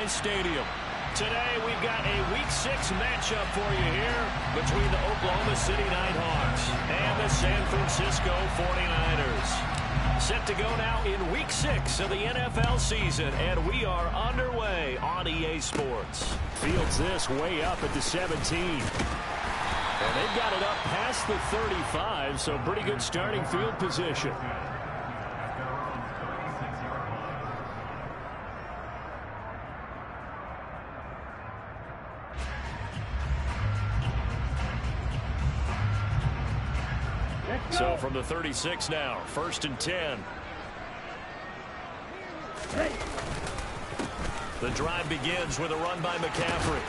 Levi Stadium. Today we've got a Week 6 matchup for you here between the Oklahoma City Nighthawks and the San Francisco 49ers. Set to go now in Week 6 of the NFL season, and we are underway on EA Sports. Fields this way up at the 17. And they've got it up past the 35, so pretty good starting field position. So from the 36 now, 1st and 10. The drive begins with a run by McCaffrey.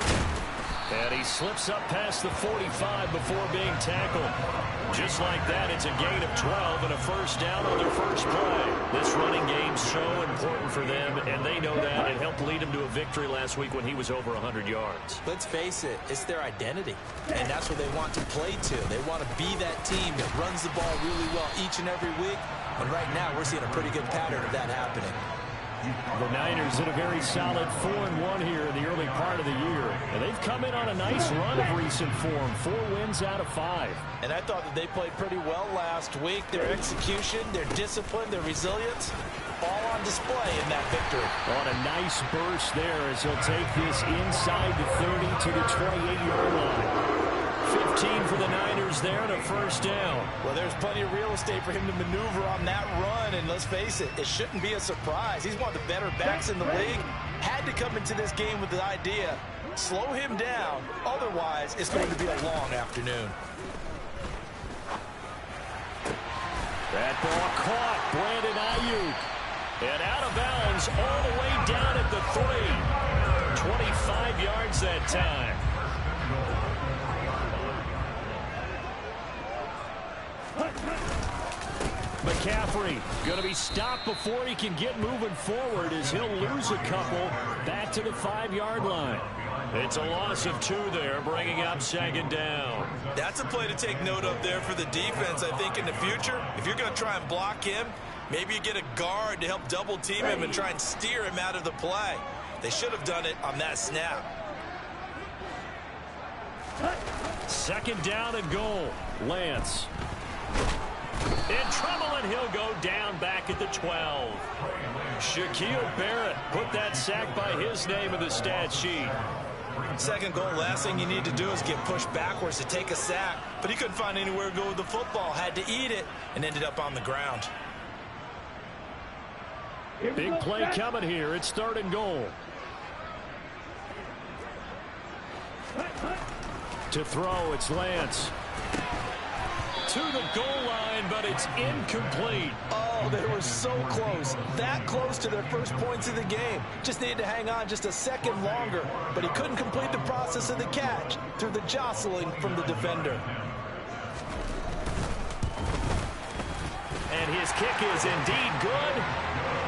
And he slips up past the 45 before being tackled. Just like that, it's a gain of 12 and a first down on their first play. This running game's so important for them, and they know that. It helped lead them to a victory last week when he was over 100 yards. Let's face it, it's their identity, and that's what they want to play to. They want to be that team that runs the ball really well each and every week, and right now we're seeing a pretty good pattern of that happening. The Niners in a very solid 4-1 here in the early part of the year. And they've come in on a nice run of recent form. 4 wins out of 5. And I thought that they played pretty well last week. Their execution, their discipline, their resilience, all on display in that victory. On a nice burst there as he'll take this inside the 30 to the 28-yard line. 15 for the Niners there and a first down. Well, there's plenty of real estate for him to maneuver on that run, and let's face it, it shouldn't be a surprise. He's one of the better backs in the league. Had to come into this game with the idea, slow him down, otherwise it's going to be a long afternoon. That ball caught, Brandon Ayuk. And out of bounds all the way down at the 3. 25 yards that time. McCaffrey going to be stopped before he can get moving forward as he'll lose a couple back to the 5-yard line. It's a loss of 2 there, bringing up 2nd down. That's a play to take note of there for the defense, I think, in the future. If you're going to try and block him, maybe you get a guard to help double team him and try and steer him out of the play. They should have done it on that snap. 2nd down and goal. Lance. In trouble, and he'll go down back at the 12. Shaquille Barrett put that sack by his name in the stat sheet. 2nd goal, last thing you need to do is get pushed backwards to take a sack. But he couldn't find anywhere to go with the football, had to eat it, and ended up on the ground. Big play coming here. It's 3rd and goal. To throw, it's Lance. To the goal line, but it's incomplete. Oh, they were so close. That close to their first points of the game. Just needed to hang on just a second longer, but he couldn't complete the process of the catch through the jostling from the defender. And his kick is indeed good.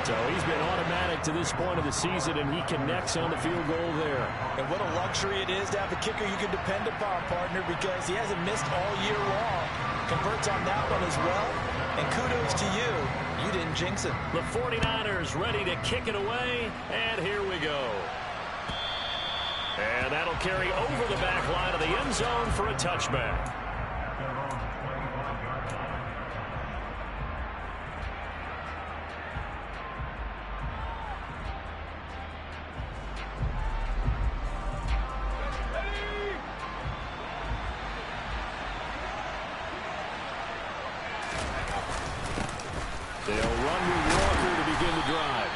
So he's been automatic to this point of the season, and he connects on the field goal there. And what a luxury it is to have a kicker you can depend upon, partner, because he hasn't missed all year long. Converts on that one as well. And kudos to you. You didn't jinx it. The 49ers ready to kick it away, and here we go. And that'll carry over the back line of the end zone for a touchback. They'll run with Walker to begin the drive.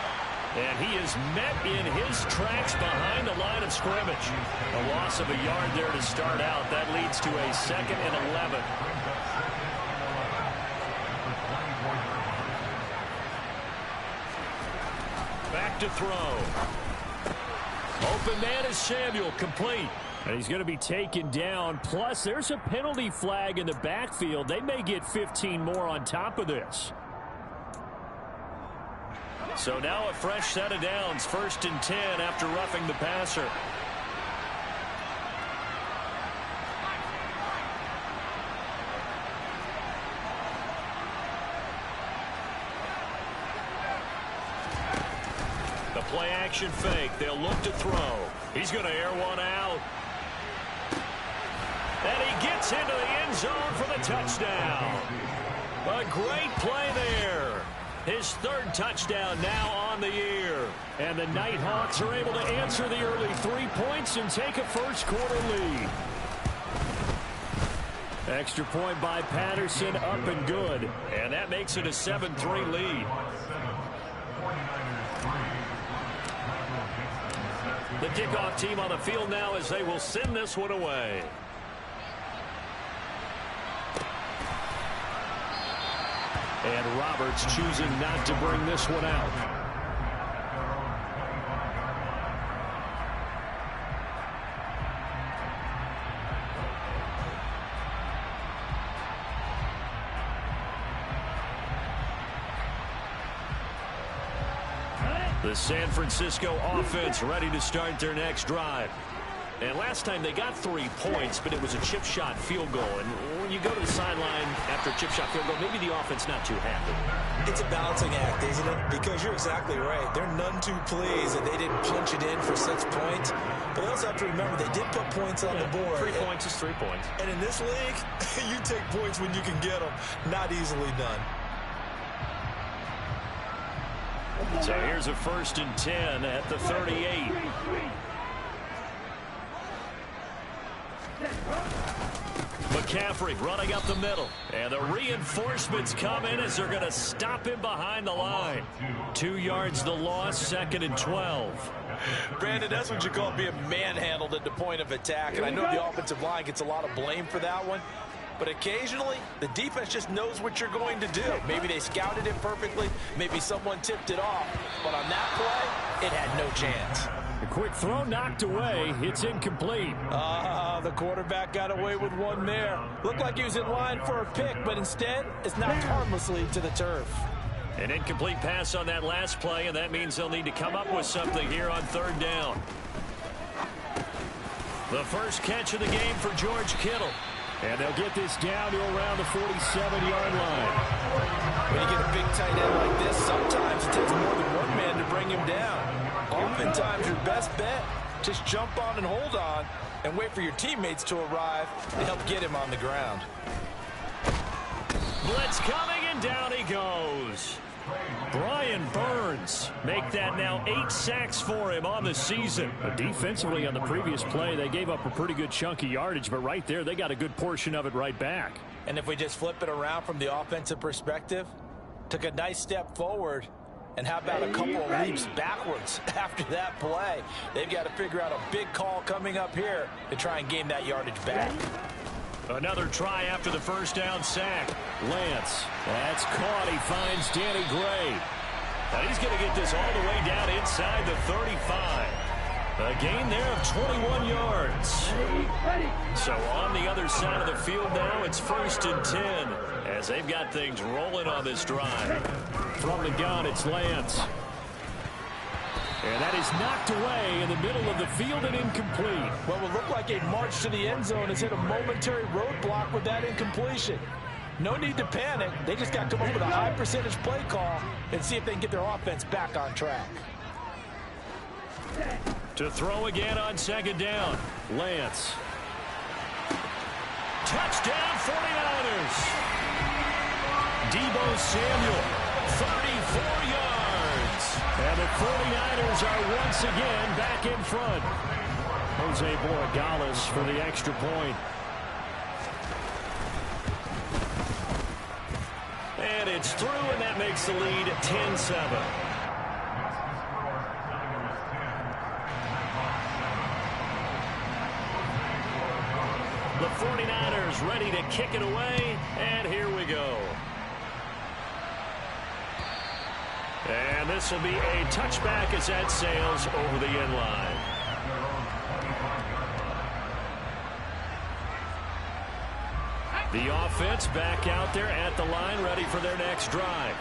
And he is met in his tracks behind the line of scrimmage. A loss of a yard there to start out. That leads to a 2nd and 11. Back to throw. Open man is Samuel, complete. And he's going to be taken down. Plus, there's a penalty flag in the backfield. They may get 15 more on top of this. So now a fresh set of downs, 1st and 10 after roughing the passer. The play play-action fake. They'll look to throw. He's going to air one out. And he gets into the end zone for the touchdown. A great play there. His third touchdown now on the year. And the Nighthawks are able to answer the early 3 points and take a first-quarter lead. Extra point by Patterson, up and good. And that makes it a 7-3 lead. The kickoff team on the field now as they will send this one away. And Roberts choosing not to bring this one out. The San Francisco offense ready to start their next drive. And last time they got 3 points, but it was a chip shot field goal. And when you go to the sideline after a chip shot field goal, maybe the offense not too happy. It's a balancing act, isn't it? Because you're exactly right. They're none too pleased that they didn't punch it in for 6 points. But they also have to remember they did put points on the board. 3 points is 3 points. And in this league, you take points when you can get them. Not easily done. So here's a 1st and 10 at the 38. McCaffrey running up the middle. And the reinforcements come in as they're going to stop him behind the line. 2 yards the loss, 2nd and 12. Brandon, that's what you call being manhandled at the point of attack. And I know the offensive line gets a lot of blame for that one. But occasionally, the defense just knows what you're going to do. Maybe they scouted it perfectly. Maybe someone tipped it off. But on that play, it had no chance. A quick throw knocked away. It's incomplete. The quarterback got away with one there. Looked like he was in line for a pick, but instead, it's knocked harmlessly to the turf. An incomplete pass on that last play, and that means they'll need to come up with something here on 3rd down. The first catch of the game for George Kittle. And they'll get this down to around the 47-yard line. When you get a big tight end like this, sometimes it takes more than one man to bring him down. Oftentimes, your best bet, just jump on and hold on and wait for your teammates to arrive to help get him on the ground. Blitz coming, and down he goes. Brian Burns make that now 8 sacks for him on the season. Defensively on the previous play, they gave up a pretty good chunk of yardage, but right there, they got a good portion of it right back. And if we just flip it around from the offensive perspective, took a nice step forward, and how about a couple of leaps backwards after that play? They've got to figure out a big call coming up here to try and gain that yardage back. Another try after the 1st down sack. Lance, that's caught. He finds Danny Gray. Now he's going to get this all the way down inside the 35. A gain there of 21 yards. So on the other side of the field now, it's 1st and 10 as they've got things rolling on this drive. From the gun, it's Lance. And that is knocked away in the middle of the field and incomplete. What will look like a march to the end zone has hit a momentary roadblock with that incompletion. No need to panic. They just got to come up with a high percentage play call and see if they can get their offense back on track. To throw again on 2nd down. Lance. Touchdown 49ers. Deebo Samuel, 34 yards. And the 49ers are once again back in front. Jose Borregales for the extra point. And it's through, and that makes the lead 10-7. The 49ers ready to kick it away, and here we go. And this will be a touchback as that sails over the end line. The offense back out there at the line, ready for their next drive.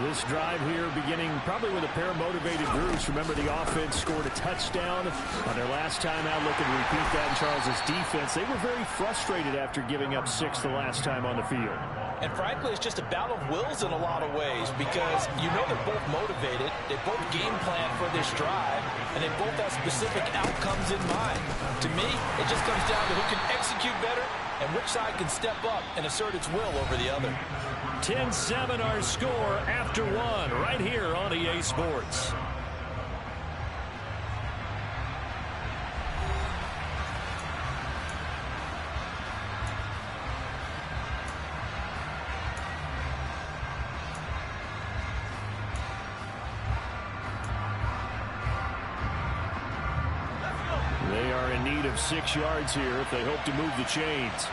This drive here beginning probably with a pair of motivated groups. Remember, the offense scored a touchdown on their last time out. Looking to repeat that in Charles's defense. They were very frustrated after giving up 6 the last time on the field. And frankly, it's just a battle of wills in a lot of ways because you know they're both motivated, they both game plan for this drive, and they both have specific outcomes in mind. To me, it just comes down to who can execute better and which side can step up and assert its will over the other. 10-7 our score after one right here on EA Sports. They are in need of 6 yards here if they hope to move the chains.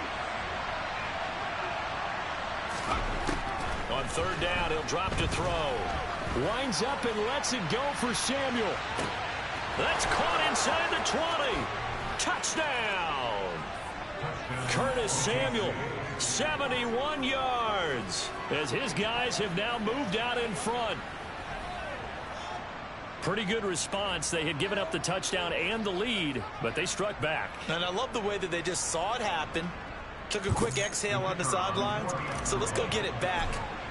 On third down, he'll drop to throw. Winds up and lets it go for Samuel. That's caught inside the 20. Touchdown! Curtis Samuel, 71 yards, as his guys have now moved out in front. Pretty good response. They had given up the touchdown and the lead, but they struck back. And I love the way that they just saw it happen, took a quick exhale on the sidelines. So let's go get it back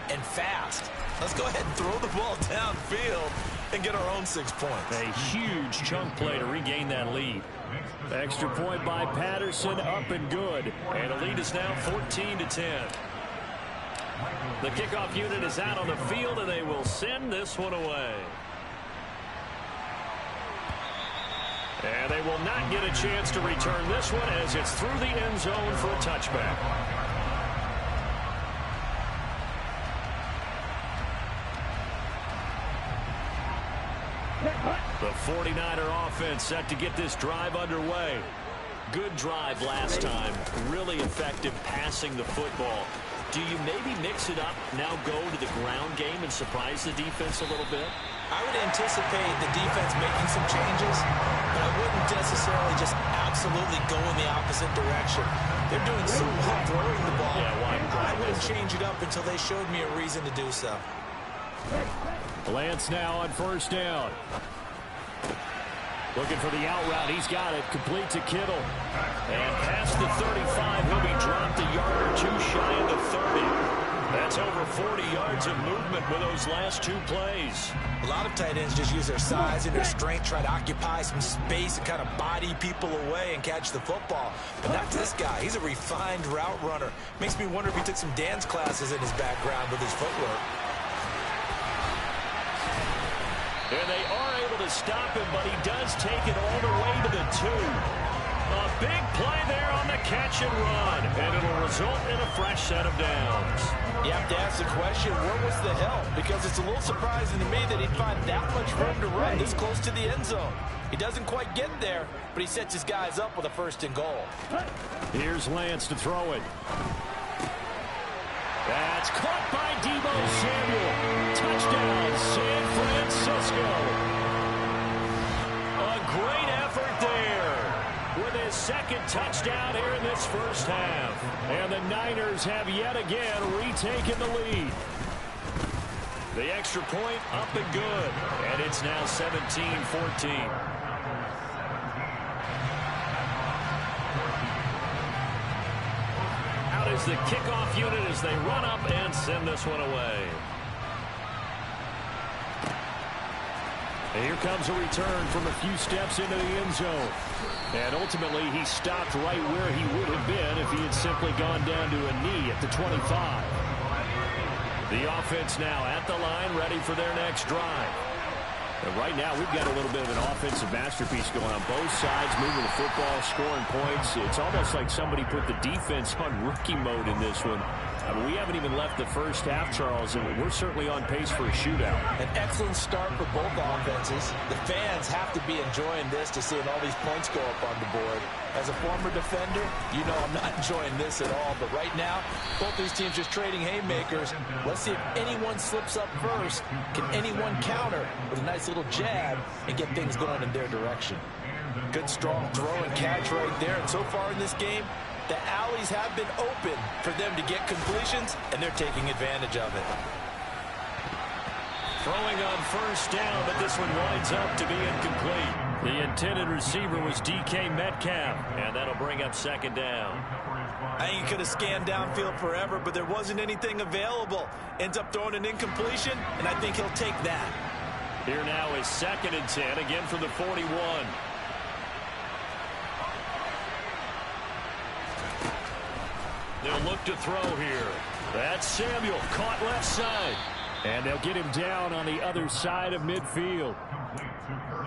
and fast. Let's go ahead and throw the ball downfield and get our own 6 points. A huge chunk play to regain that lead. Extra point by Patterson, up and good. And the lead is now 14-10. The kickoff unit is out on the field, and they will send this one away. And they will not get a chance to return this one as it's through the end zone for a touchback. The 49er offense set to get this drive underway. Good drive last time. Really effective passing the football. Do you maybe mix it up, now go to the ground game and surprise the defense a little bit? I would anticipate the defense making some changes, but I wouldn't necessarily just absolutely go in the opposite direction. They're doing so well throwing the ball. I wouldn't change it up until they showed me a reason to do so. Lance now on first down. Looking for the out route. He's got it. Complete to Kittle. And past the 35, he'll be dropped a yard or two shy of the 30. That's over 40 yards of movement with those last 2 plays. A lot of tight ends just use their size and their strength, try to occupy some space and kind of body people away and catch the football. But not this guy. He's a refined route runner. Makes me wonder if he took some dance classes in his background with his footwork. And they are able to stop him, but he does take it all the way to the 2. A big play there on the catch and run, and it'll result in a fresh set of downs. You have to ask the question, where was the help? Because it's a little surprising to me that he'd find that much room to run this close to the end zone. He doesn't quite get there, but he sets his guys up with a 1st and goal. Here's Lance to throw it. That's caught by Deebo Samuel. Touchdown, San Francisco. A great effort there with his 2nd touchdown here in this first half. And the Niners have yet again retaken the lead. The extra point up and good. And it's now 17-14. Is the kickoff unit as they run up and send this one away. And here comes a return from a few steps into the end zone. And ultimately, he stopped right where he would have been if he had simply gone down to a knee at the 25. The offense now at the line, ready for their next drive. And right now, we've got a little bit of an offensive masterpiece going on both sides, moving the football, scoring points. It's almost like somebody put the defense on rookie mode in this one. I mean, we haven't even left the first half, Charles, and we're certainly on pace for a shootout. An excellent start for both offenses. The fans have to be enjoying this to seeing all these points go up on the board. As a former defender, you know I'm not enjoying this at all. But right now, both these teams just trading haymakers. Let's see if anyone slips up first. Can anyone counter with a nice little jab and get things going in their direction? Good, strong throw and catch right there. And so far in this game, the alleys have been open for them to get completions, and they're taking advantage of it. Throwing on first down, but this one winds up to be incomplete. The intended receiver was DK Metcalf, and that'll bring up second down. I think he could have scanned downfield forever, but there wasn't anything available. Ends up throwing an incompletion, and I think he'll take that. Here now is 2nd and 10, again from the 41. They'll look to throw here. That's Samuel, caught left side. And they'll get him down on the other side of midfield.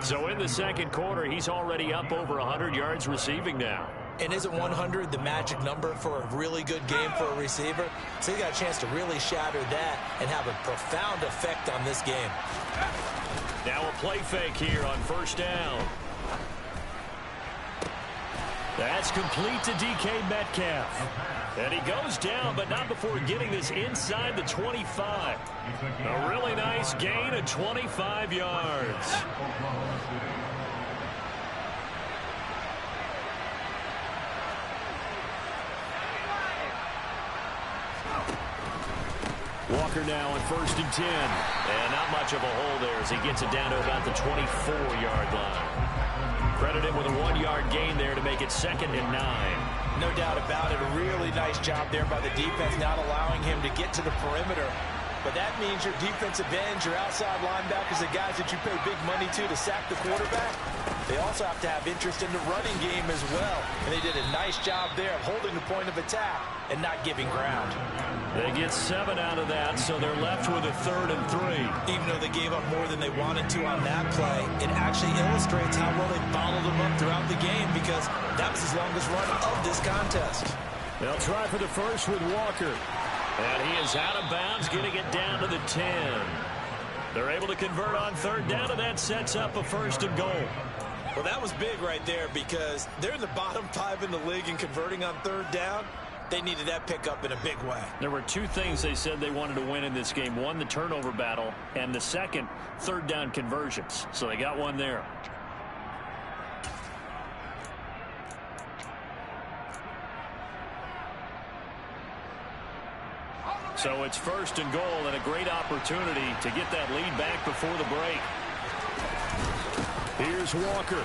So in the second quarter, he's already up over 100 yards receiving now. And isn't 100 the magic number for a really good game for a receiver? So he got a chance to really shatter that and have a profound effect on this game. Now a play fake here on first down. That's complete to DK Metcalf. And he goes down, but not before getting this inside the 25. A really nice gain of 25 yards. Walker now on 1st and 10. And not much of a hole there as he gets it down to about the 24-yard line. Credit him with a 1-yard gain there to make it 2nd and 9. No doubt about it. A really nice job there by the defense, not allowing him to get to the perimeter. But that means your defensive ends, your outside linebackers, the guys that you pay big money to sack the quarterback, they also have to have interest in the running game as well. And they did a nice job there of holding the point of attack and not giving ground. They get 7 out of that, so they're left with a 3rd and 3. Even though they gave up more than they wanted to on that play, it actually illustrates how well they bottled them up throughout the game because that was his longest run of this contest. They'll try for the first with Walker. And he is out of bounds, getting it down to the 10. They're able to convert on 3rd down, and that sets up a 1st and goal. Well, that was big right there because they're in the bottom 5 in the league and converting on 3rd down. They needed that pickup in a big way. There were 2 things they said they wanted to win in this game. One, the turnover battle, and the second, 3rd down conversions. So they got one there. So it's 1st and goal and a great opportunity to get that lead back before the break. Here's Walker.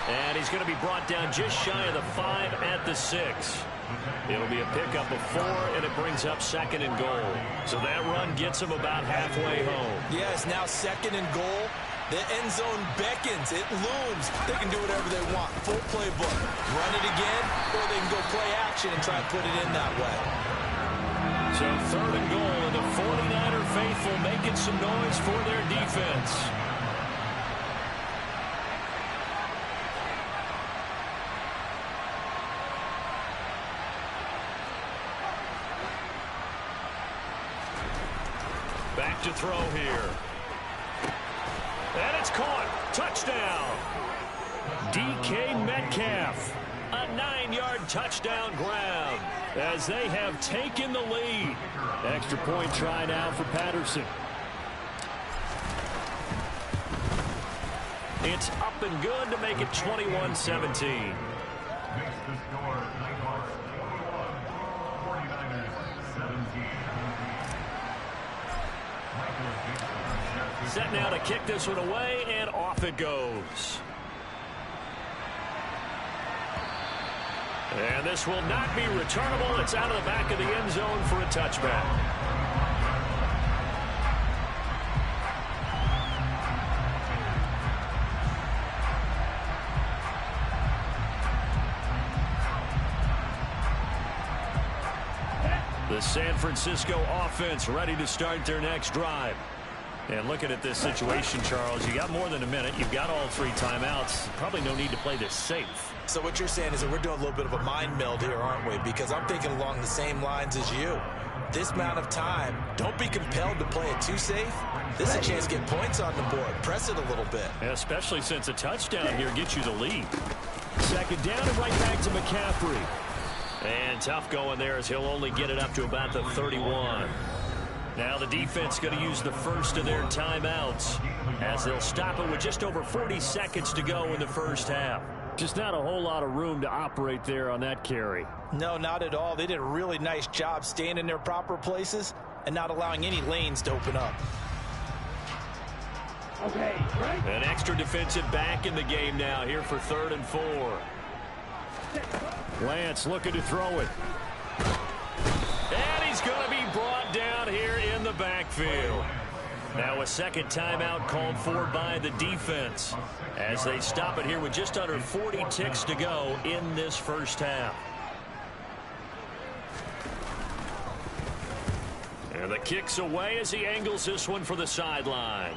And he's going to be brought down just shy of the 5 at the 6. It'll be a pickup of 4, and it brings up 2nd and goal. So that run gets him about halfway home. Yes, now 2nd and goal. The end zone beckons. It looms. They can do whatever they want. Full playbook. Run it again, or they can go play action and try and put it in that way. So 3rd and goal, and the 49er faithful making some noise for their defense. Back to throw here. And it's caught. Touchdown. DK Metcalf. A 9-yard touchdown grab as they have taken the lead. Extra point try now for Patterson. It's up and good to make it 21-17. Set now to kick this one away, and off it goes. And this will not be returnable. It's out of the back of the end zone for a touchback. The San Francisco offense ready to start their next drive. And looking at this situation, Charles, you got more than a minute. You've got all 3 timeouts. Probably no need to play this safe. So what you're saying is that we're doing a little bit of a mind meld here, aren't we? Because I'm thinking along the same lines as you. This amount of time, don't be compelled to play it too safe. This is a chance to get points on the board. Press it a little bit. And especially since a touchdown here gets you the lead. 2nd down and right back to McCaffrey. And tough going there as he'll only get it up to about the 31. Now the defense going to use the first of their timeouts as they'll stop it with just over 40 seconds to go in the first half. Just not a whole lot of room to operate there on that carry. No, not at all. They did a really nice job staying in their proper places and not allowing any lanes to open up. An extra defensive back in the game now here for 3rd and 4. Lance looking to throw it. And he's going to be brought down here in the backfield. Now a second timeout called for by the defense as they stop it here with just under 40 ticks to go in this first half. And the kick's away as he angles this one for the sideline.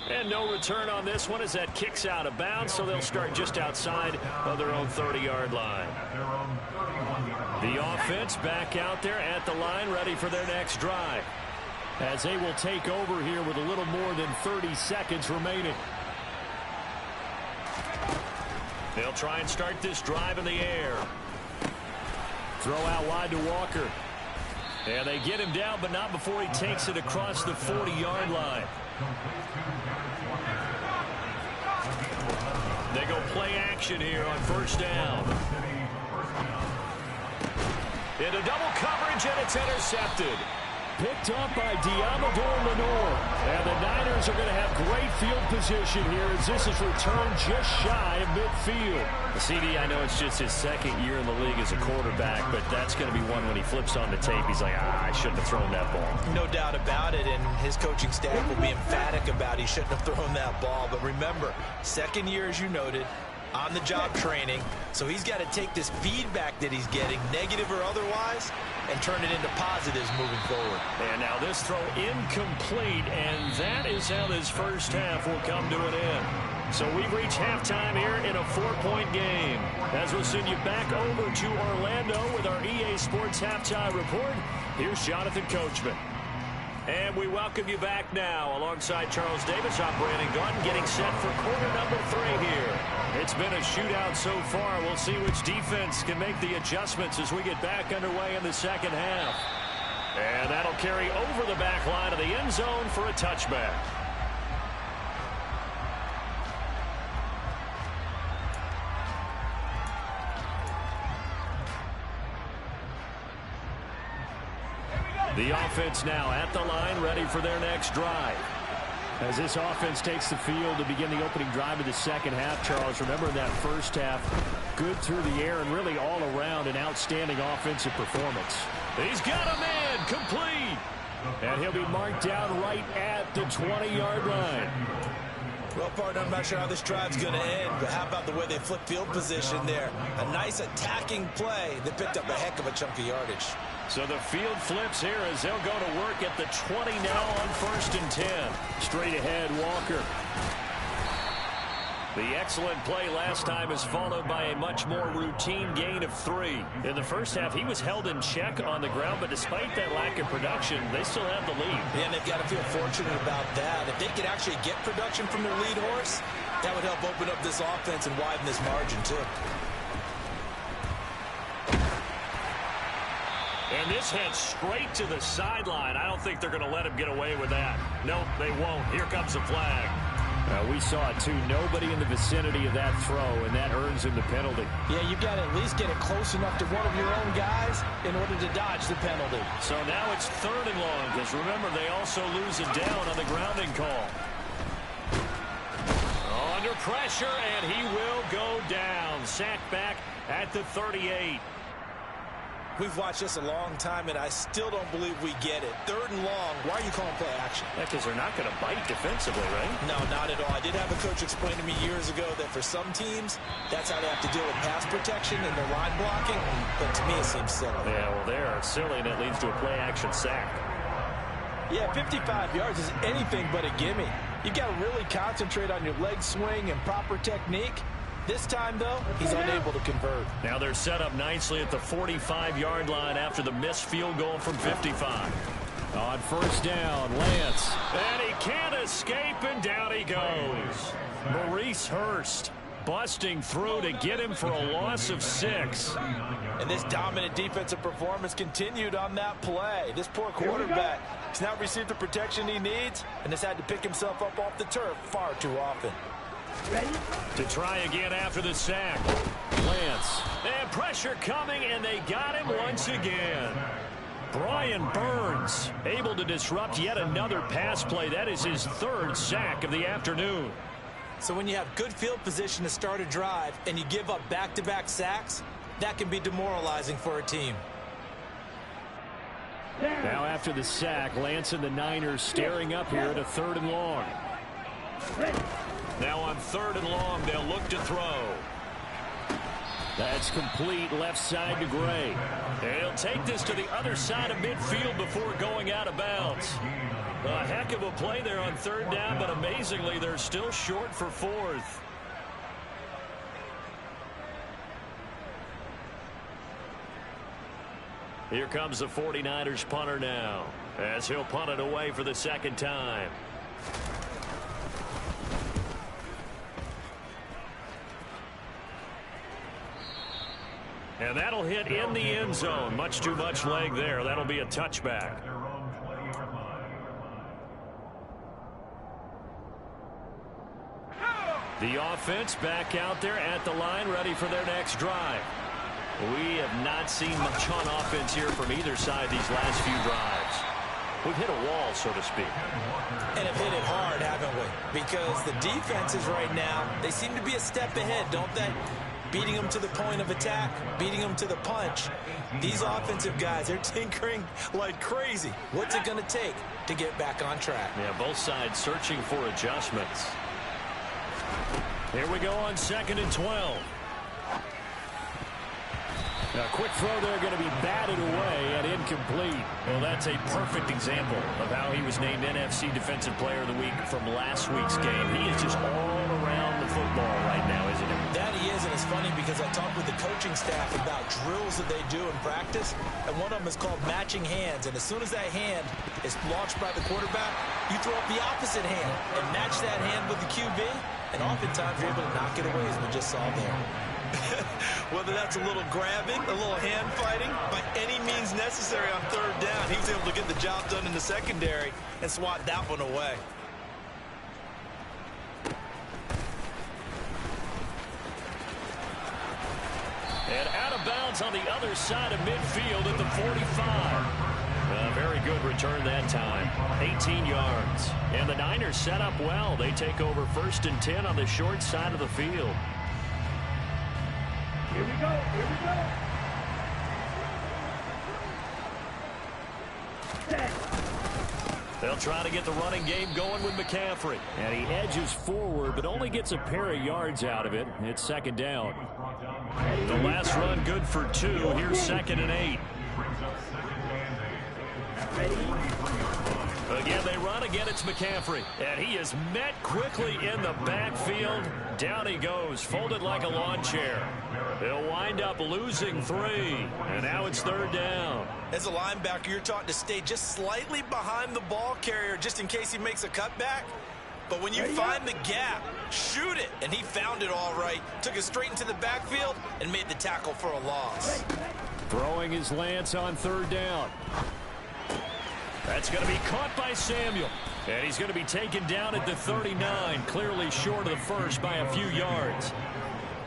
And no return on this one as that kicks out of bounds, so they'll start just outside of their own 30-yard line. The offense back out there at the line, ready for their next drive, as they will take over here with a little more than 30 seconds remaining. They'll try and start this drive in the air. Throw out wide to Walker. And they get him down, but not before he takes it across the 40-yard line. They go play action here on first down. Into double coverage, and it's intercepted. Picked up by Diamador Lenore. And the Niners are going to have great field position here as this is returned just shy of midfield. CD, I know it's just his second year in the league as a quarterback, but that's going to be one when he flips on the tape. He's like, I shouldn't have thrown that ball. No doubt about it, and his coaching staff will be emphatic about he shouldn't have thrown that ball. But remember, second year, as you noted, on-the-job training, so he's got to take this feedback that he's getting, negative or otherwise, and turn it into positives moving forward. And now this throw incomplete, and that is how this first half will come to an end. So we've reached halftime here in a 4-point game. As we'll send you back over to Orlando with our EA Sports Halftime Report, here's Jonathan Coachman. And we welcome you back now alongside Charles Davis, I'm Brandon Gaunt, getting set for quarter number 3 here. It's been a shootout so far. We'll see which defense can make the adjustments as we get back underway in the second half. And that'll carry over the back line of the end zone for a touchback. The offense now at the line, ready for their next drive. As this offense takes the field to begin the opening drive of the second half, Charles, remember that first half, good through the air and really all around an outstanding offensive performance. He's got a man, complete. And he'll be marked down right at the 20-yard line. Well, partner, I'm not sure how this drive's going to end, but how about the way they flip field position there? A nice attacking play that picked up a heck of a chunk of yardage. So the field flips here as they'll go to work at the 20 now on 1st and 10. Straight ahead, Walker. The excellent play last time is followed by a much more routine gain of 3. In the first half, he was held in check on the ground, but despite that lack of production, they still have the lead. Yeah, and they've got to feel fortunate about that. If they could actually get production from their lead horse, that would help open up this offense and widen this margin, too. And this heads straight to the sideline. I don't think they're going to let him get away with that. Nope, they won't. Here comes the flag. We saw it, too. Nobody in the vicinity of that throw, and that earns him the penalty. Yeah, you've got to at least get it close enough to one of your own guys in order to dodge the penalty. So now it's 3rd and long, because remember, they also lose it down on the grounding call. Under pressure, and he will go down. Sacked back at the 38. We've watched this a long time, and I still don't believe we get it. 3rd and long. Why are you calling play action? Yeah, because they're not going to bite defensively, right? No, not at all. I did have a coach explain to me years ago that for some teams, that's how they have to deal with pass protection and their line blocking. But to me, it seems silly. Yeah, well, they are silly, and it leads to a play action sack. Yeah, 55 yards is anything but a gimme. You've got to really concentrate on your leg swing and proper technique. This time, though, he's unable to convert. Now they're set up nicely at the 45-yard line after the missed field goal from 55. On 1st down, Lance. And he can't escape, and down he goes. Maurice Hurst busting through to get him for a loss of 6. And this dominant defensive performance continued on that play. This poor quarterback has now received the protection he needs and has had to pick himself up off the turf far too often. To try again after the sack. Lance. And pressure coming, and they got him once again. Brian Burns able to disrupt yet another pass play. That is his third sack of the afternoon. So when you have good field position to start a drive and you give up back-to-back sacks, that can be demoralizing for a team. Now after the sack, Lance and the Niners staring up here at a 3rd and long. Now on 3rd and long, they'll look to throw. That's complete left side to Gray. And he'll take this to the other side of midfield before going out of bounds. A heck of a play there on 3rd down, but amazingly, they're still short for 4th. Here comes the 49ers punter now, as he'll punt it away for the 2nd time. And that'll hit in the end zone. Much too much leg there. That'll be a touchback. The offense back out there at the line, ready for their next drive. We have not seen much on offense here from either side these last few drives. We've hit a wall, so to speak. And have hit it hard, haven't we? Because the defenses right now, they seem to be a step ahead, don't they? Beating them to the point of attack, beating them to the punch. These offensive guys, they're tinkering like crazy. What's it going to take to get back on track? Yeah, both sides searching for adjustments. Here we go on 2nd and 12. A quick throw there, going to be batted away and incomplete. Well, that's a perfect example of how he was named NFC Defensive Player of the Week from last week's game. He is just all around the football right now, isn't he? That he is, and it's funny because I talked with the coaching staff about drills that they do in practice, and one of them is called matching hands. And as soon as that hand is launched by the quarterback, you throw up the opposite hand and match that hand with the QB, and oftentimes you're able to knock it away, as we just saw there. Whether that's a little grabbing, a little hand fighting, by any means necessary on 3rd down, he was able to get the job done in the secondary and swat that one away. And out of bounds on the other side of midfield at the 45. Very good return that time. 18 yards. And the Niners set up well. They take over 1st and 10 on the short side of the field. Here we go. Here we go. They'll try to get the running game going with McCaffrey. And he edges forward, but only gets a pair of yards out of it. It's 2nd down. The last run good for 2. Here's 2nd and 8. Again, they run. Again, it's McCaffrey. And he is met quickly in the backfield. Down he goes, folded like a lawn chair. They'll wind up losing 3. And now it's 3rd down. As a linebacker, you're taught to stay just slightly behind the ball carrier just in case he makes a cutback. But when you find the gap, shoot it. And he found it all right. Took it straight into the backfield and made the tackle for a loss. Throwing his Lance on 3rd down. That's going to be caught by Samuel. And he's going to be taken down at the 39, clearly short of the first by a few yards.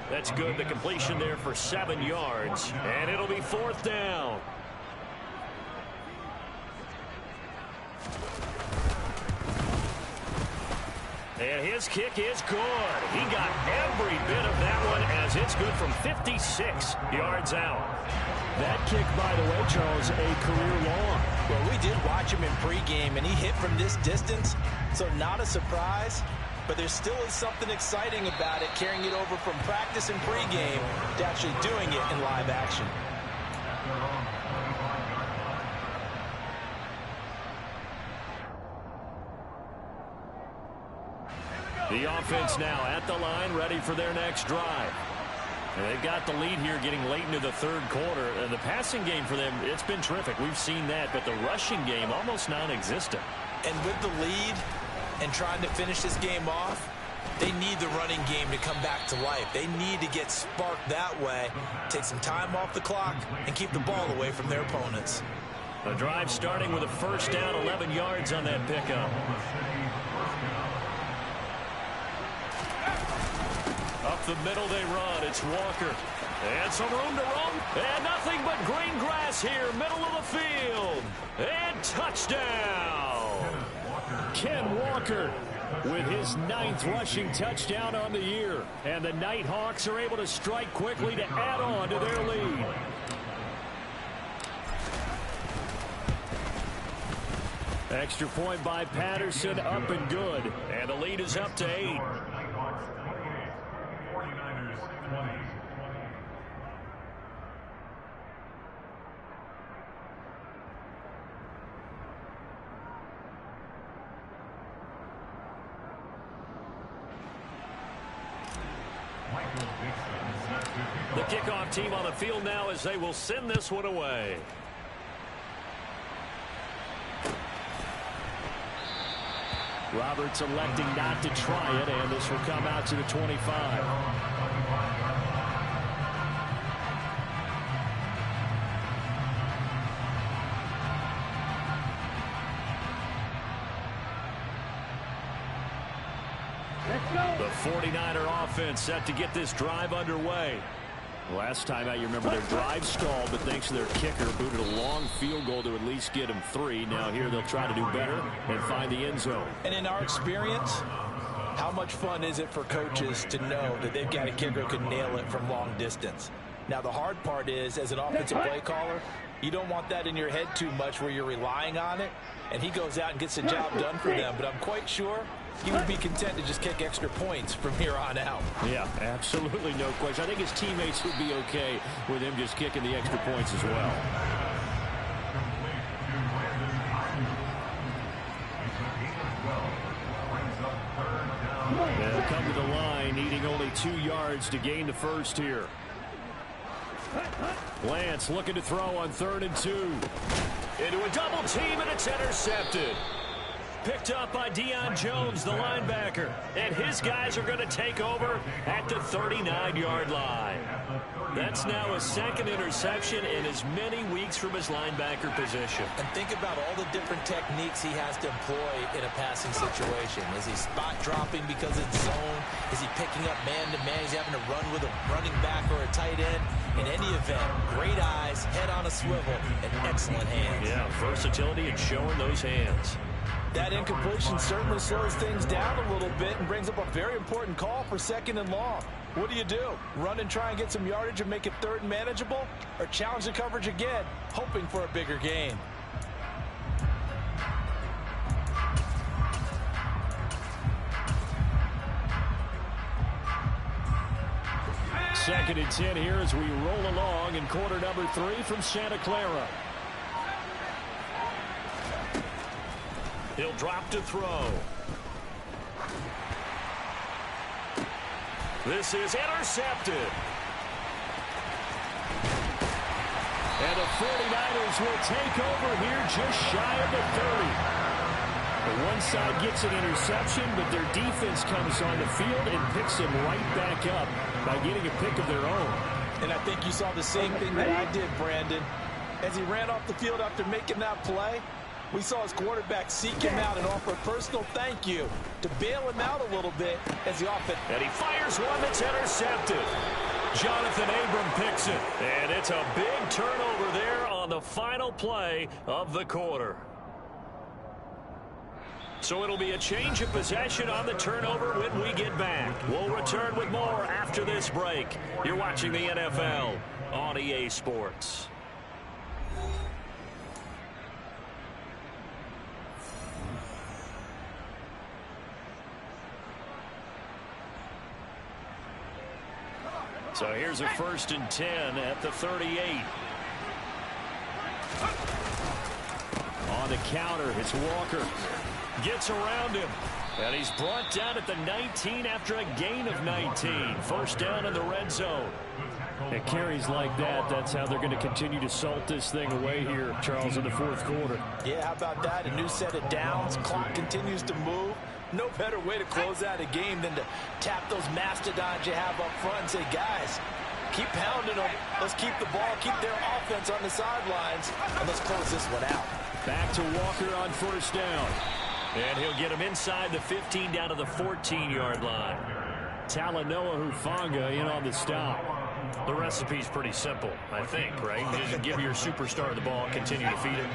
That's good. The completion there for 7 yards. And it'll be 4th down. And his kick is good. He got every bit of that one as it's good from 56 yards out. That kick, by the way, Charles, a career long. Well, we did watch him in pregame, and he hit from this distance, so not a surprise. But there still is something exciting about it, carrying it over from practice and pregame to actually doing it in live action. The offense now at the line, ready for their next drive. And they've got the lead here getting late into the 3rd quarter. And the passing game for them, it's been terrific. We've seen that, but the rushing game almost non-existent. And with the lead and trying to finish this game off, they need the running game to come back to life. They need to get sparked that way, take some time off the clock, and keep the ball away from their opponents. The drive starting with a 1st down, 11 yards on that pickup. Up Up the middle they run. It's Walker. And some room to run. And nothing but green grass here. Middle of the field. And touchdown. Ken Walker with his 9th rushing touchdown on the year. And the Nighthawks are able to strike quickly to add on to their lead. Extra point by Patterson, up and good. And the lead is up to 8. The kickoff team on the field now as they will send this one away. Roberts electing not to try it, and this will come out to the 25. The 49er offense set to get this drive underway. Last time out, you remember their drive stalled, but thanks to their kicker, booted a long field goal to at least get them 3. Now here they'll try to do better and find the end zone. And in our experience, how much fun is it for coaches to know that they've got a kicker who can nail it from long distance? Now the hard part is, as an offensive play caller, you don't want that in your head too much where you're relying on it, and he goes out and gets the job done for them. But I'm quite sure he would be content to just kick extra points from here on out. Yeah, absolutely no question. I think his teammates would be okay with him just kicking the extra points as well. They'll come to the line, needing only 2 yards to gain the first here. Lance looking to throw on 3rd and 2. Into a double team, and it's intercepted. Picked up by Deion Jones, the linebacker. And his guys are going to take over at the 39-yard line. That's now a 2nd interception in as many weeks from his linebacker position. And think about all the different techniques he has to employ in a passing situation. Is he spot dropping because it's zone? Is he picking up man-to-man? He's having to run with a running back or a tight end. In any event, great eyes, head on a swivel, and excellent hands. Yeah, versatility and showing those hands. That incompletion certainly slows things down a little bit and brings up a very important call for 2nd and long. What do? Run and try and get some yardage and make it 3rd and manageable? Or challenge the coverage again, hoping for a bigger gain? Second and 10 here as we roll along in quarter number 3 from Santa Clara. He'll drop to throw. This is intercepted. And the 49ers will take over here just shy of the 30. The one side gets an interception, but their defense comes on the field and picks him right back up by getting a pick of their own. And I think you saw the same thing that I did, Brandon. As he ran off the field after making that play, we saw his quarterback seek him out and offer a personal thank you to bail him out a little bit as the offense. And he fires one that's intercepted. Jonathan Abram picks it. And it's a big turnover there on the final play of the quarter. So it'll be a change of possession on the turnover when we get back. We'll return with more after this break. You're watching the NFL on EA Sports. So here's a 1st and 10 at the 38. On the counter, it's Walker. Gets around him. And he's brought down at the 19 after a gain of 19. First down in the red zone. At carries like that, that's how they're going to continue to salt this thing away here, Charles, in the 4th quarter. Yeah, how about that? A new set of downs. Clock continues to move. No better way to close out a game than to tap those mastodons you have up front and say, guys, keep pounding them. Let's keep the ball, keep their offense on the sidelines, and let's close this one out. Back to Walker on 1st down. And he'll get him inside the 15 down to the 14-yard line. Talanoa Hufanga in on the stop. The recipe's pretty simple, I think, right? Just give your superstar the ball, continue to feed him.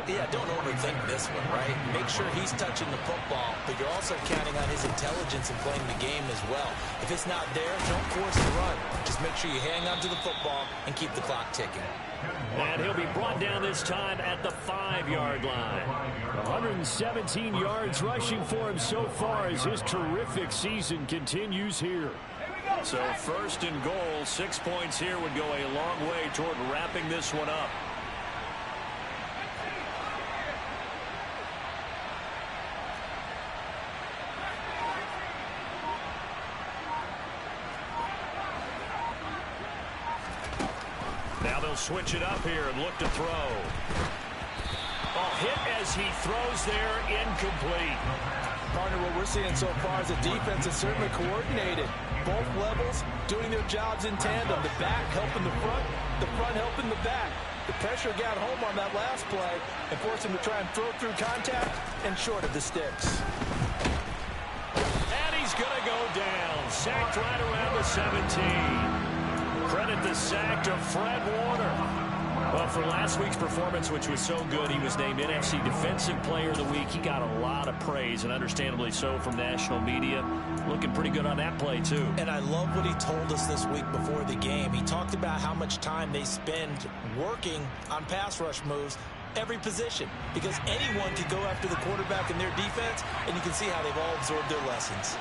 Yeah, don't overthink this one, right? Make sure he's touching the football, but you're also counting on his intelligence in playing the game as well. If it's not there, don't force the run. Just make sure you hang on to the football and keep the clock ticking. And he'll be brought down this time at the 5-yard line. 117 yards rushing for him so far as his terrific season continues here. So 1st and goal, 6 points here would go a long way toward wrapping this one up. Now they'll switch it up here and look to throw. Hit as he throws there, incomplete. Partner, what we're seeing so far is the defense is certainly coordinated. Both levels doing their jobs in tandem. The back helping the front helping the back. The pressure got home on that last play and forced him to try and throw through contact and short of the sticks. And he's going to go down. Sacked right around the 17. Credit the sack to Fred Warner. Well, for last week's performance, which was so good, he was named NFC Defensive Player of the Week. He got a lot of praise, and understandably so, from national media. Looking pretty good on that play, too. And I love what he told us this week before the game. He talked about how much time they spend working on pass rush moves, every position, because anyone can go after the quarterback in their defense, and you can see how they've all absorbed their lessons.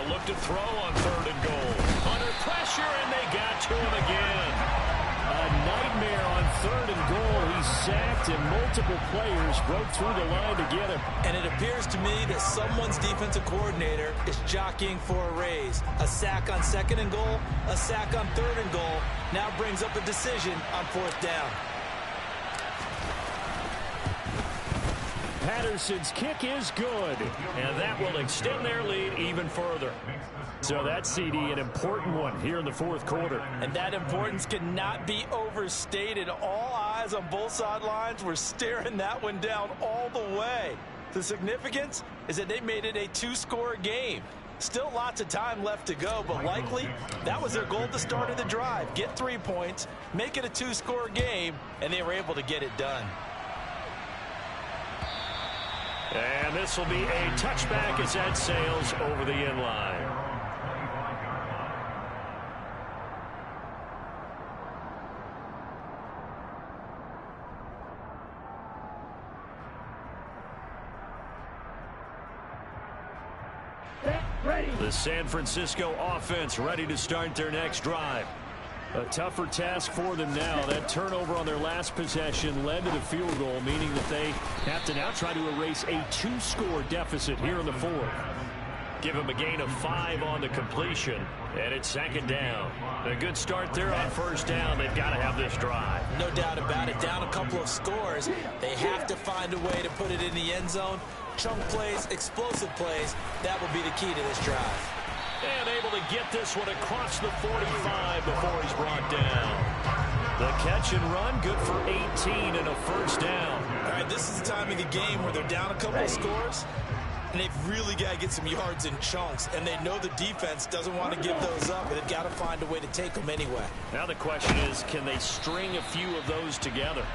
Look to throw on 3rd and goal. Under pressure, and they got to him again. A nightmare on 3rd and goal. He's sacked, and multiple players broke through the line to get him. And it appears to me that someone's defensive coordinator is jockeying for a raise. A sack on 2nd and goal, a sack on 3rd and goal. Now brings up a decision on 4th down. Patterson's kick is good. And that will extend their lead even further. So that's, CD, an important one here in the 4th quarter. And that importance cannot be overstated. All eyes on both sidelines were staring that one down all the way. The significance is that they made it a 2-score game. Still lots of time left to go, but likely that was their goal at the start of the drive. Get 3 points, make it a 2-score game, and they were able to get it done. And this will be a touchback as that sails over the end line. The San Francisco offense ready to start their next drive. A tougher task for them now. That turnover on their last possession led to the field goal, meaning that they have to now try to erase a 2-score deficit here in the 4th. Give him a gain of 5 on the completion, and it's 2nd down. A good start there on 1st down. They've got to have this drive. No doubt about it. Down a couple of scores. They have to find a way to put it in the end zone. Chunk plays, explosive plays. That will be the key to this drive. And able to get this one across the 45 before he's brought down. The catch and run, good for 18 and a 1st down. All right, this is the time of the game where they're down a couple of scores, and they've really got to get some yards in chunks, and they know the defense doesn't want to give those up, but they've got to find a way to take them anyway. Now the question is, can they string a few of those together?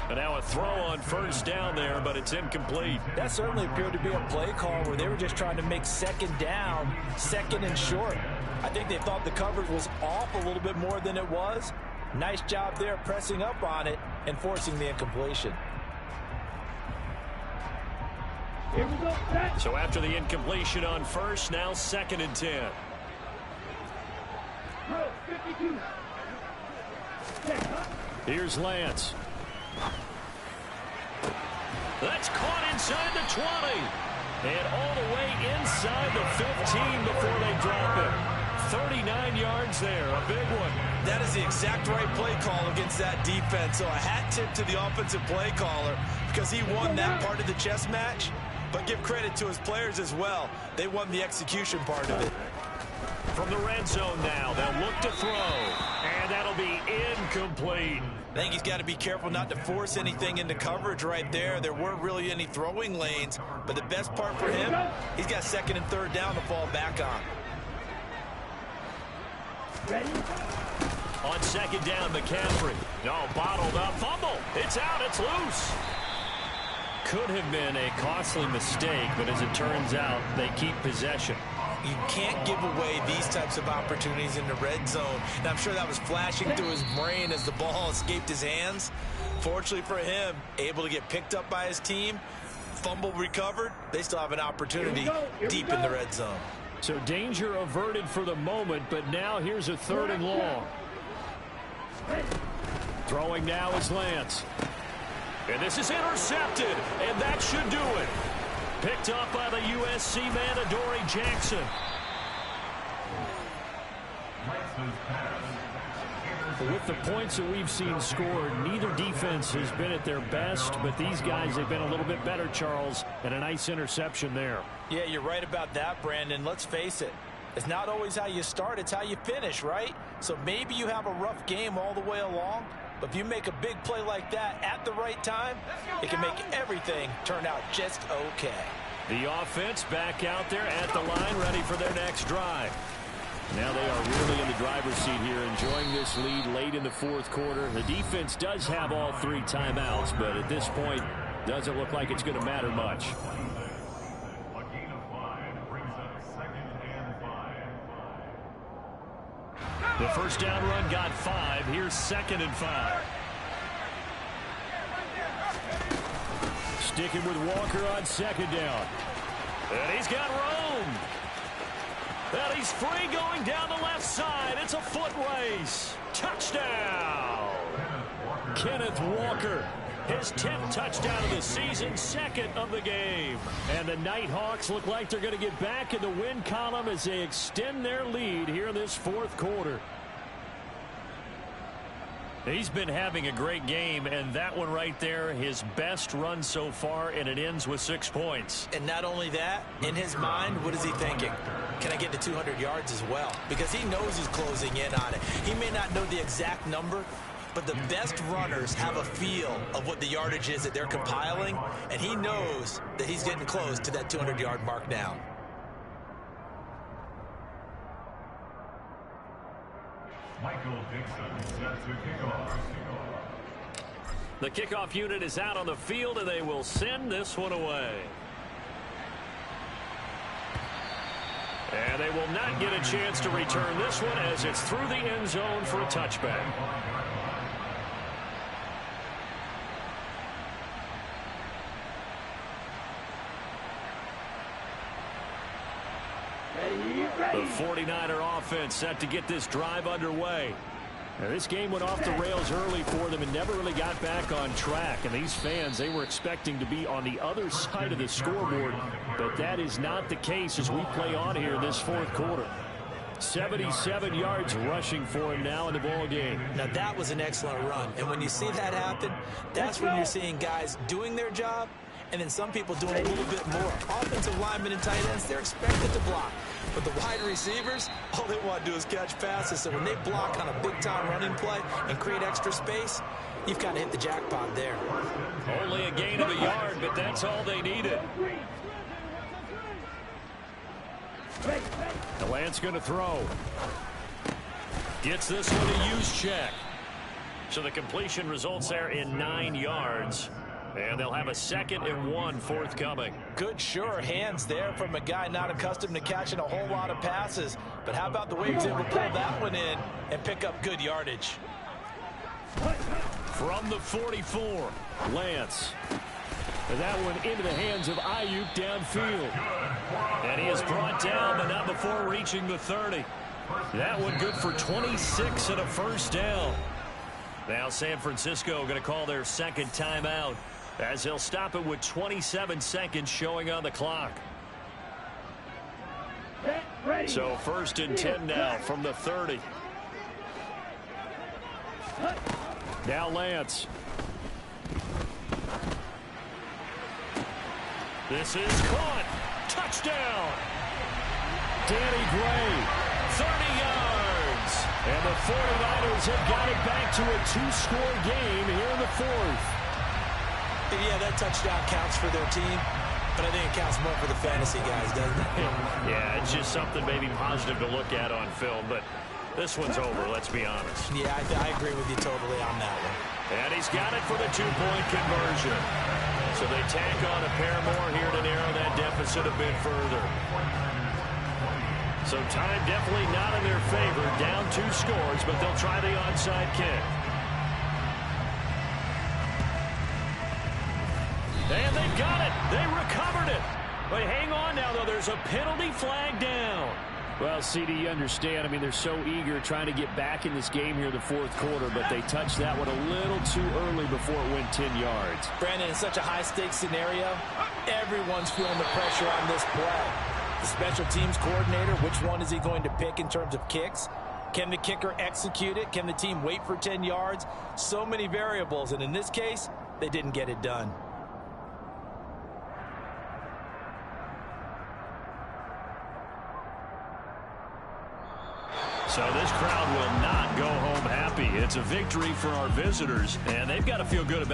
And now a throw on 1st down there, but it's incomplete. That certainly appeared to be a play call where they were just trying to make 2nd down, 2nd and short. I think they thought the coverage was off a little bit more than it was. Nice job there pressing up on it and forcing the incompletion. Here we go. So after the incompletion on 1st, now 2nd and 10. Here's Lance. That's caught inside the 20. And all the way inside the 15 before they drop it. 39 yards there, a big one. That is the exact right play call against that defense. So a hat tip to the offensive play caller because he won that part of the chess match. But give credit to his players as well. They won the execution part of it. From the red zone now, they'll look to throw. And And that'll be incomplete. I think he's got to be careful not to force anything into coverage right there. There weren't really any throwing lanes, but the best part for him, he's got second and third down to fall back on. On second down, McCaffrey. No, bottled up. Fumble. It's out. It's loose. Could have been a costly mistake, but as it turns out, they keep possession. You can't give away these types of opportunities in the red zone. And I'm sure that was flashing through his brain as the ball escaped his hands. Fortunately for him, able to get picked up by his team, fumble recovered. They still have an opportunity deep in the red zone. So danger averted for the moment, but now here's a third and long. Throwing now is Lance. And this is intercepted, and that should do it. Picked up by the USC man, Adoree Jackson. With the points that we've seen scored, neither defense has been at their best, but these guys have been a little bit better, Charles, and a nice interception there. Yeah, you're right about that, Brandon. Let's face it. It's not always how you start, it's how you finish, right? So maybe you have a rough game all the way along, but if you make a big play like that at the right time, it can make everything turn out just okay. The offense back out there at the line, ready for their next drive. Now they are really in the driver's seat here, enjoying this lead late in the fourth quarter. The defense does have all three timeouts, but at this point, doesn't look like it's going to matter much. The first down run got 5. Here's 2nd and 5. Sticking with Walker on second down. And he's got room. And he's free going down the left side. It's a foot race. Touchdown. Kenneth Walker. His 10th touchdown of the season, 2nd of the game. And the Nighthawks look like they're going to get back in the win column as they extend their lead here in this fourth quarter. He's been having a great game, and that one right there, his best run so far, and it ends with 6 points. And not only that, in his mind, what is he thinking? Can I get to 200 yards as well? Because he knows he's closing in on it. He may not know the exact number, but the best runners have a feel of what the yardage is that they're compiling, and he knows that he's getting close to that 200-yard mark now. The kickoff unit is out on the field, and they will send this one away. And they will not get a chance to return this one as it's through the end zone for a touchback. The 49er offense set to get this drive underway. Now, this game went off the rails early for them and never really got back on track. And these fans, they were expecting to be on the other side of the scoreboard. But that is not the case as we play on here in this fourth quarter. 77 yards rushing for him now in the ball game. Now, that was an excellent run. And when you see that happen, that's when you're seeing guys doing their job and then some people doing a little bit more. Offensive linemen and tight ends, they're expected to block. But the wide receivers, all they want to do is catch passes. So when they block on a big-time running play and create extra space, you've kind of hit the jackpot there. Only a gain of a yard, but that's all they needed. Lance going to throw. Gets this one a use check. So the completion results there in 9 yards. And they'll have a 2nd and 1 forthcoming. Good, sure hands there from a guy not accustomed to catching a whole lot of passes. But how about the way he was able to pull that one in and pick up good yardage? From the 44, Lance. And that one into the hands of Ayuk downfield. And he is brought down, but not before reaching the 30. That one good for 26 and a first down. Now San Francisco going to call their 2nd timeout, as they'll stop it with 27 seconds showing on the clock. So 1st and 10 now from the 30. Now Lance. This is caught. Touchdown. Danny Gray. 30 yards. And the 49ers have got it back to a 2-score game here in the fourth. And yeah, that touchdown counts for their team, but I think it counts more for the fantasy guys, doesn't it? Yeah, it's just something maybe positive to look at on film, but this one's over, let's be honest. Yeah, I agree with you totally on that one. And he's got it for the 2-point conversion. So they tack on a pair more here to narrow that deficit a bit further. So time definitely not in their favor. Down 2 scores, but they'll try the onside kick. And they've got it. They recovered it. But hang on now, though. There's a penalty flag down. Well, CD, you understand. I mean, they're so eager trying to get back in this game here in the fourth quarter, but they touched that one a little too early before it went 10 yards. Brandon, in such a high-stakes scenario, everyone's feeling the pressure on this play. The special teams coordinator, which one is he going to pick in terms of kicks? Can the kicker execute it? Can the team wait for 10 yards? So many variables, and in this case, they didn't get it done. So this crowd will not go home happy. It's a victory for our visitors, and they've got to feel good about